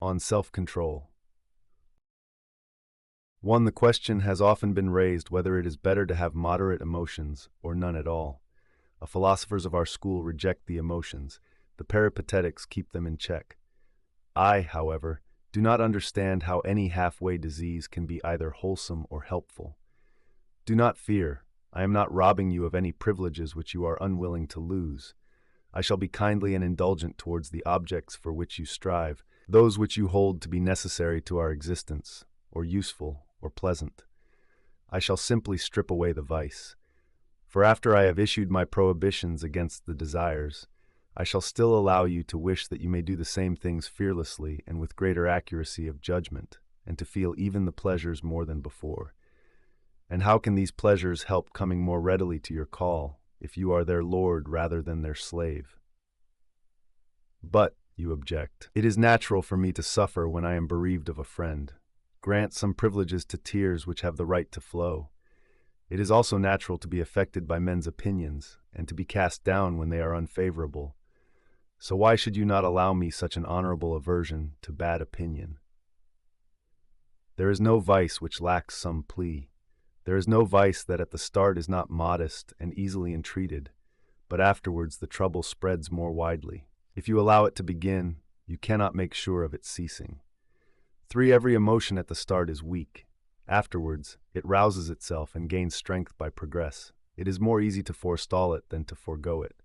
on self-control. 1. The question has often been raised whether it is better to have moderate emotions or none at all. Philosophers of our school reject the emotions. The peripatetics keep them in check. I, however, do not understand how any halfway disease can be either wholesome or helpful. Do not fear. I am not robbing you of any privileges which you are unwilling to lose. I shall be kindly and indulgent towards the objects for which you strive, those which you hold to be necessary to our existence, or useful, or pleasant. I shall simply strip away the vice. For after I have issued my prohibitions against the desires, I shall still allow you to wish that you may do the same things fearlessly and with greater accuracy of judgment, and to feel even the pleasures more than before. And how can these pleasures help coming more readily to your call, if you are their lord rather than their slave? But, you object, it is natural for me to suffer when I am bereaved of a friend. Grant some privileges to tears which have the right to flow. It is also natural to be affected by men's opinions, and to be cast down when they are unfavorable. So why should you not allow me such an honorable aversion to bad opinion? There is no vice which lacks some plea. There is no vice that at the start is not modest and easily entreated, but afterwards the trouble spreads more widely. If you allow it to begin, you cannot make sure of its ceasing. 3. Every emotion at the start is weak. Afterwards, it rouses itself and gains strength by progress. It is more easy to forestall it than to forego it.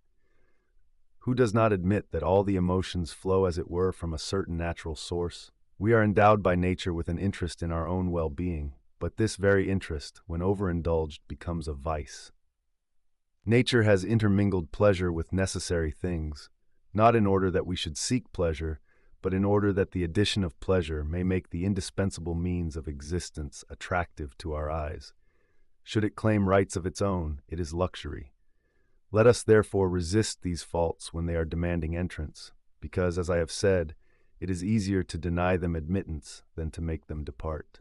Who does not admit that all the emotions flow as it were from a certain natural source? We are endowed by nature with an interest in our own well-being, but this very interest, when overindulged, becomes a vice. Nature has intermingled pleasure with necessary things, not in order that we should seek pleasure, but in order that the addition of pleasure may make the indispensable means of existence attractive to our eyes. Should it claim rights of its own, it is luxury. Let us therefore resist these faults when they are demanding entrance, because, as I have said, it is easier to deny them admittance than to make them depart.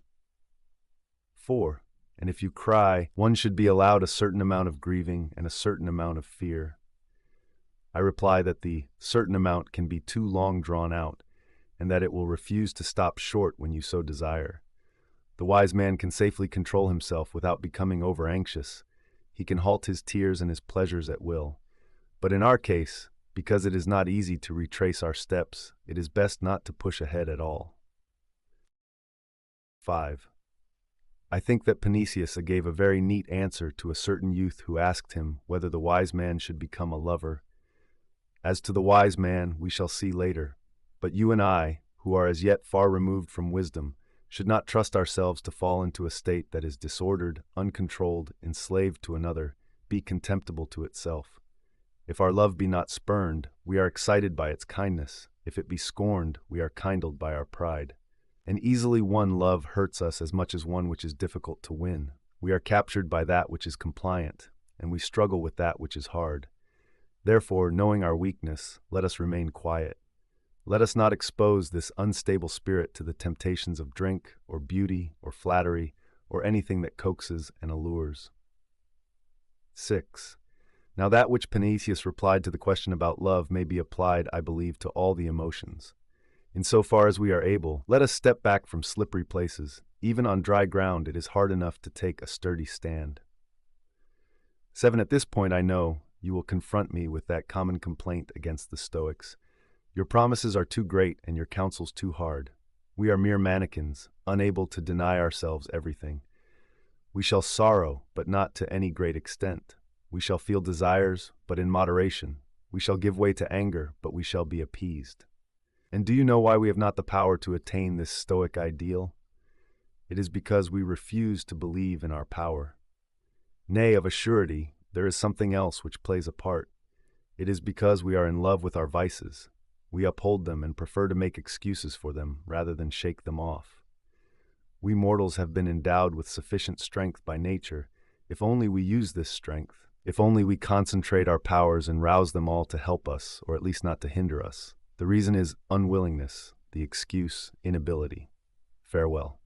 4. And if you cry, one should be allowed a certain amount of grieving and a certain amount of fear. I reply that the certain amount can be too long drawn out, and that it will refuse to stop short when you so desire. The wise man can safely control himself without becoming over-anxious. He can halt his tears and his pleasures at will. But in our case, because it is not easy to retrace our steps, it is best not to push ahead at all. 5. I think that Panicius gave a very neat answer to a certain youth who asked him whether the wise man should become a lover. As to the wise man, we shall see later. But you and I, who are as yet far removed from wisdom, should not trust ourselves to fall into a state that is disordered, uncontrolled, enslaved to another, be contemptible to itself. If our love be not spurned, we are excited by its kindness. If it be scorned, we are kindled by our pride. And easily won love hurts us as much as one which is difficult to win. We are captured by that which is compliant, and we struggle with that which is hard. Therefore, knowing our weakness, let us remain quiet. Let us not expose this unstable spirit to the temptations of drink, or beauty, or flattery, or anything that coaxes and allures. 6. Now that which Panicius replied to the question about love may be applied, I believe, to all the emotions. In so far as we are able, let us step back from slippery places. Even on dry ground, it is hard enough to take a sturdy stand. 7. At this point, I know you will confront me with that common complaint against the Stoics. Your promises are too great and your counsels too hard. We are mere mannequins, unable to deny ourselves everything. We shall sorrow, but not to any great extent. We shall feel desires, but in moderation. We shall give way to anger, but we shall be appeased. And do you know why we have not the power to attain this Stoic ideal? It is because we refuse to believe in our power. Nay, of a surety, there is something else which plays a part. It is because we are in love with our vices. We uphold them and prefer to make excuses for them rather than shake them off. We mortals have been endowed with sufficient strength by nature. If only we use this strength, if only we concentrate our powers and rouse them all to help us, or at least not to hinder us. The reason is unwillingness, the excuse, inability. Farewell.